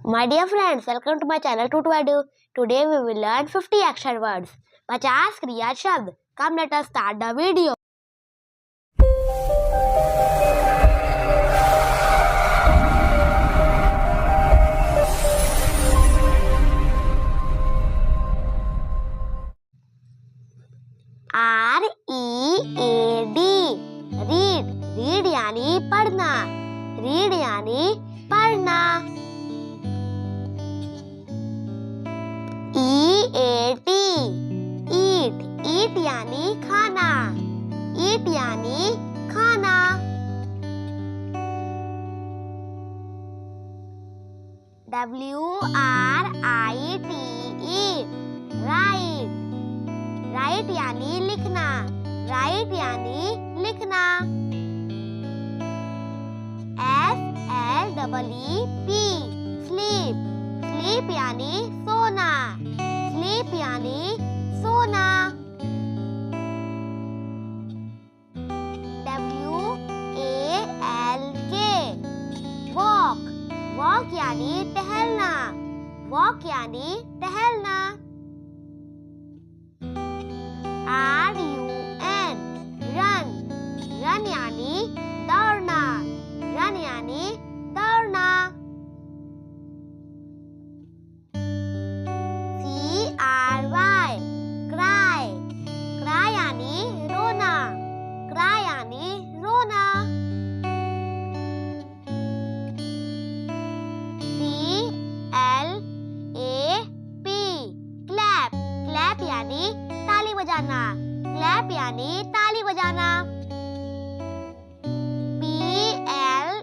My dear friends, welcome to my channel Tutu. Today we will learn 50 action words. 50 क्रिया शब्द. Come let us start the video. R-E-A-D Read. Read यानी पढ़ना. Read यानी पढ़ना. E-A-T Eat. Eat यानी खाना. Eat यानी खाना. W-R-I-T-E Write. Write यानी लिखना. Write यानी लिखना. S-L-E-E-P Sleep. Sleep यानी सोना. Sleep यानी सोना. W-A-L-K Walk. Walk यानी टहलना. Walk यानी टहलना. R-U-N Run. Run यानी दौड़ना. Run यानी दौड़ना. C-R-Y Cry. Cry यानी रोना. Cry यानी रोना. C-L-A-P Clap. Clap यानी ताली बजाना. Clap यानी ताली बजाना. P-L-A-Y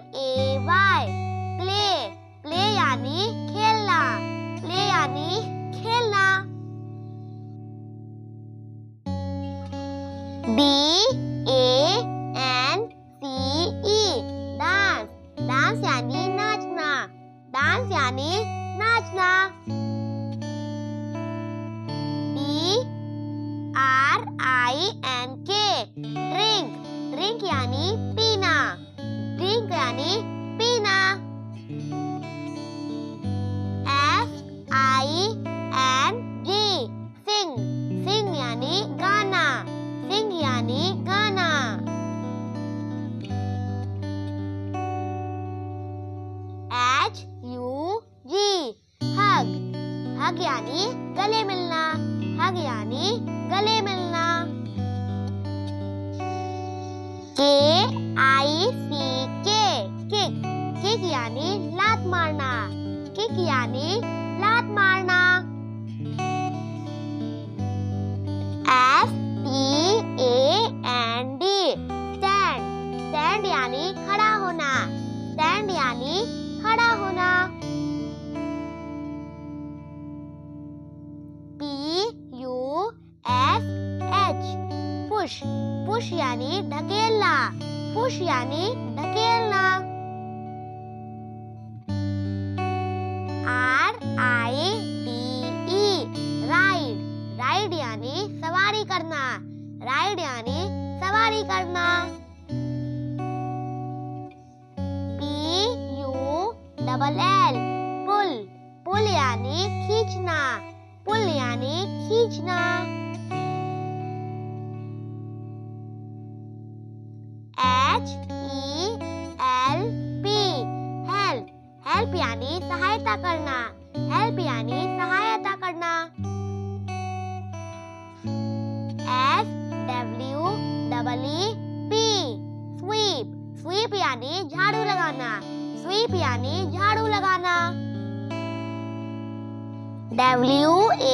Play. Play यानी खेलना. Play यानी खेलना. D-A-N-C-E Dance. Dance यानी नाचना. Dance यानी नाचना. D-R-I-N-K Drink. Drink यानी पीना. Drink यानी पीना. S-I-N-G Sing. Sing यानी गाना. Sing यानी गाना. H-U-G Hug. Hug यानी गले मिलना. Hug यानी गले मिलना. K-I-C-K Kick. Kick यानी लात मारना. Kick यानी लात मारना. S-T-A-N-D Stand. Stand यानी खड़ा होना. Stand यानी खड़ा होना. P-U-S-H Push. Push यानी ढकेलना. Push यानी ढकेलना. R-I-D-E Ride. Ride यानी सवारी करना. Ride यानी सवारी करना. P-U-L-L Pull. Pull यानी खींचना. Pull यानी खींचना. H-E-L-P Help. Help यानी सहायता करना. Help यानी सहायता करना. S-W-E-E-P Sweep. Sweep यानी झाड़ू लगाना. Sweep यानी झाड़ू लगाना. W-A-T-C-H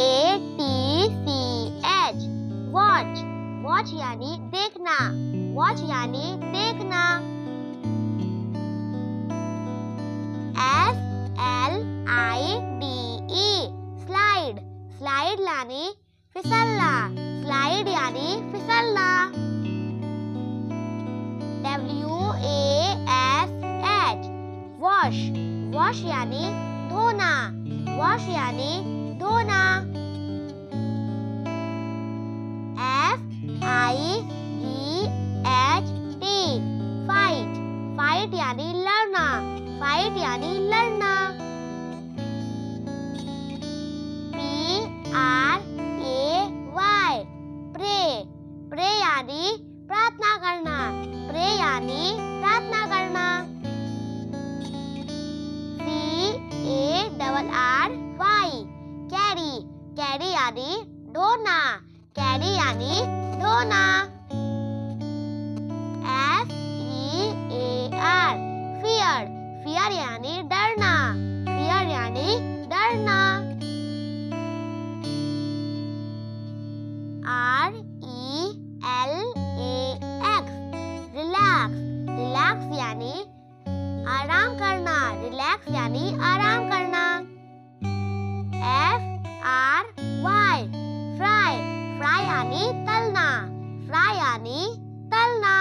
Watch. Watch यानी देखना. Watch यानी देखना. S-L-I-D-E Slide. Slide यानी फिसलना. Slide यानी फिसलना. W-A-S-H Wash. Wash यानी धोना. Wash यानी धोना. F-I-G-H-T Fight. Fight यानी लड़ना. Fight यानी लड़ना. यानी ढोना, कैरी यानी ढोना। FEAR फियर, फियर यानी डरना, फियर यानी डरना। RELAX रिलैक्स, रिलैक्स यानी आराम करना, रिलैक्स यानी आराम करना। FRY फ्राई, फ्राई यानी तलना, फ्राई यानी तलना।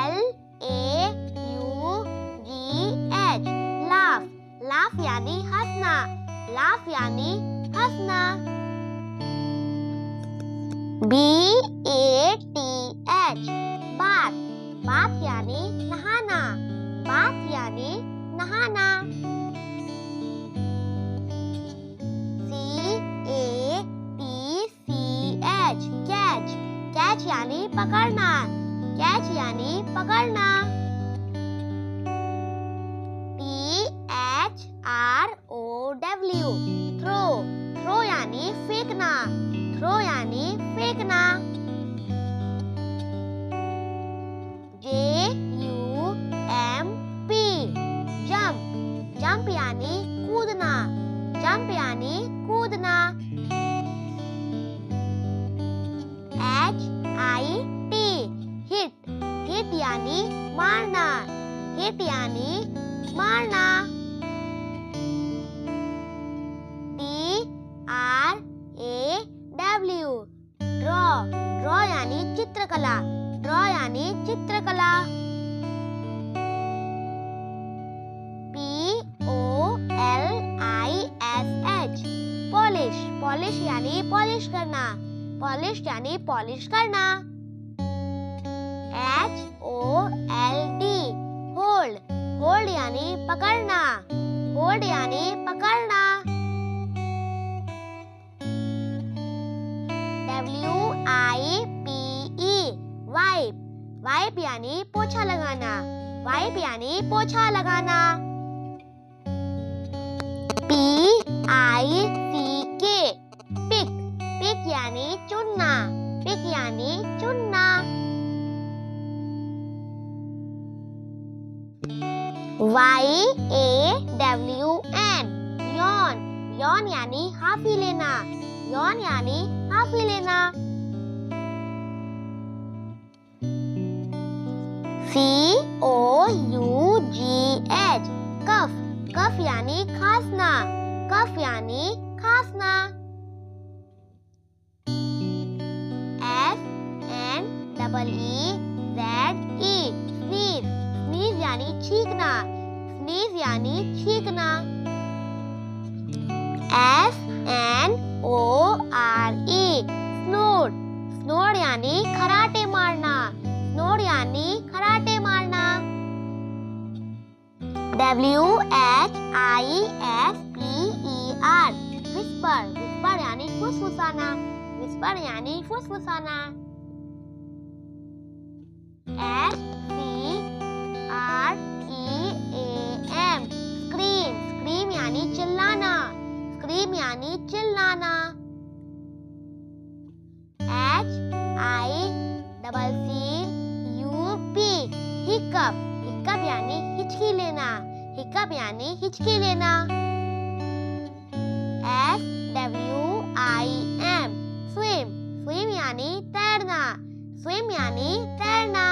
LAUGH लाफ, लाफ यानी हंसना, लाफ यानी हंसना। BATH बात, बात यानी नहाना, बात यानी नहाना। CATCH कैच, कैच यानी पकड़ना, कैच यानी पकड़ना। THROW थ्रो, थ्रो यानी फेंकना, थ्रो यानी फेंकना। JUMP जंप, जंप यानी कूदना, जंप यानी कूदना। HIT हिट, हिट यानी मारना, हिट यानी मारना। DRAW ड्रॉ, ड्रॉ यानी चित्रकला, ड्रॉ यानी चित्रकला। POLISH पॉलिश, पॉलिश यानी पॉलिश करना, पॉलिश यानी पॉलिश करना। HOLD होल्ड, होल्ड यानी पकड़ना, होल्ड यानी पकड़ना। WIPE वाइप, वाइप यानी पोछा लगाना, वाइप यानी पोछा लगाना। PICK पिक, पिक यानी चुनना, पिक यानी चुनना। YAWN यौन, यौन यानी हाफी लेना, यौन यानी हाफी लेना। COUGH कफ, कफ यानी खांसना, कफ यानी खांसना। SNEEZE स्नीज, स्नीज यानी छींकना, स्नीज यानी छींकना। SNORE स्नोर, स्नोर यानी खराटे मारना, स्नोर यानी खराटे मारना। WHISPER विस्पर, विस्पर यानी फुसफुसाना, विस्पर यानी फुसफुसाना। SCREAM स्क्रीम, स्क्रीम यानी चिल्लाना, स्क्रीम यानी चिल्लाना। HICCUP हिकअप, हिकअप यानी हिचकी लेना, हिकअप यानी हिचकी लेना। SWIM स्विम, स्विम यानी तैरना, स्विम यानी तैरना।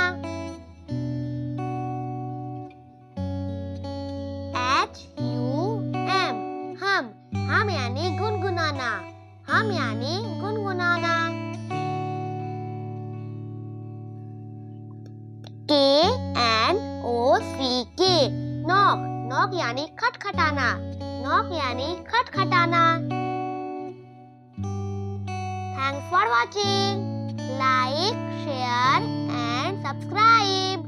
HUM हम यानी गुनगुनाना, हम यानी गुनगुनाना। KNOCK नॉक, नॉक यानी खटखटाना, नॉक यानी खटखटाना। Thanks for watching. Like, share and subscribe.